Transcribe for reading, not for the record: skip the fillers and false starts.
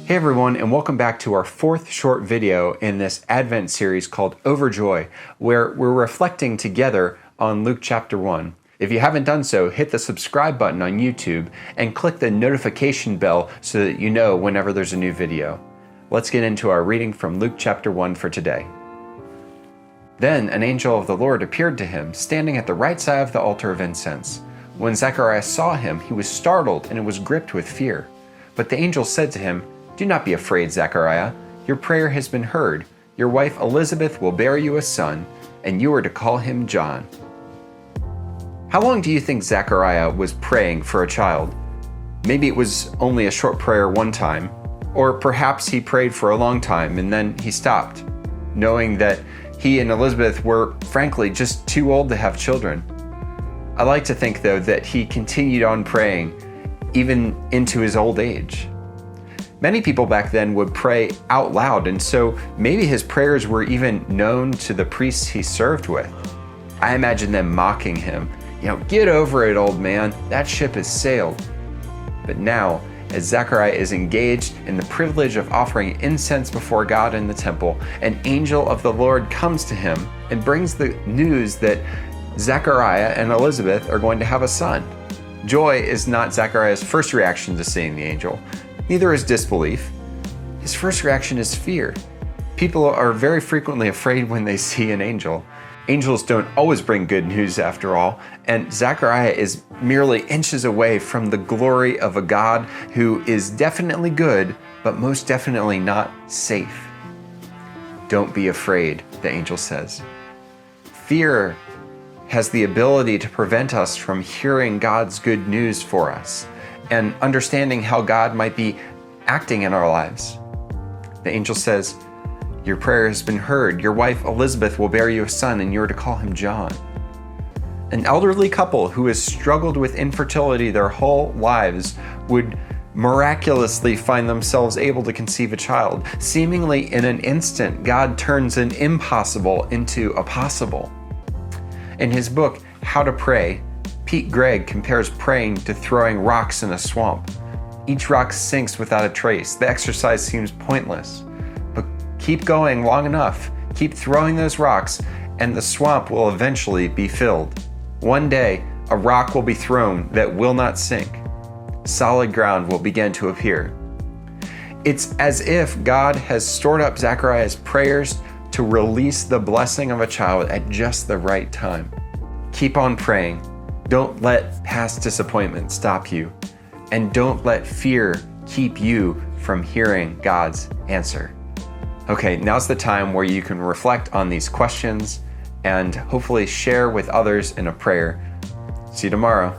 Hey everyone, and welcome back to our fourth short video in this Advent series called Overjoy, where we're reflecting together on Luke chapter 1. If you haven't done so, hit the subscribe button on YouTube and click the notification bell so that you know whenever there's a new video. Let's get into our reading from Luke chapter 1 for today. Then an angel of the Lord appeared to him, standing at the right side of the altar of incense. When Zechariah saw him, he was startled and was gripped with fear. But the angel said to him, "Do not be afraid, Zechariah. Your prayer has been heard. Your wife Elizabeth will bear you a son, and you are to call him John." How long do you think Zechariah was praying for a child? Maybe it was only a short prayer one time, or perhaps he prayed for a long time and then he stopped, knowing that he and Elizabeth were frankly just too old to have children. I like to think, though, that he continued on praying even into his old age. Many people back then would pray out loud, and so maybe his prayers were even known to the priests he served with. I imagine them mocking him. Get over it, old man. That ship has sailed. But now, as Zechariah is engaged in the privilege of offering incense before God in the temple, an angel of the Lord comes to him and brings the news that Zechariah and Elizabeth are going to have a son. Joy is not Zechariah's first reaction to seeing the angel. Neither is disbelief. His first reaction is fear. People are very frequently afraid when they see an angel. Angels don't always bring good news after all, and Zechariah is merely inches away from the glory of a God who is definitely good, but most definitely not safe. Don't be afraid, the angel says. Fear has the ability to prevent us from hearing God's good news for us and understanding how God might be acting in our lives. The angel says, "Your prayer has been heard. Your wife Elizabeth will bear you a son, and you are to call him John." An elderly couple who has struggled with infertility their whole lives would miraculously find themselves able to conceive a child. Seemingly in an instant, God turns an impossible into a possible. In his book, How to Pray, Pete Greig compares praying to throwing rocks in a swamp. Each rock sinks without a trace. The exercise seems pointless. But keep going long enough, keep throwing those rocks, and the swamp will eventually be filled. One day, a rock will be thrown that will not sink. Solid ground will begin to appear. It's as if God has stored up Zechariah's prayers to release the blessing of a child at just the right time. Keep on praying. Don't let past disappointment stop you. And don't let fear keep you from hearing God's answer. Okay, now's the time where you can reflect on these questions and hopefully share with others in a prayer. See you tomorrow.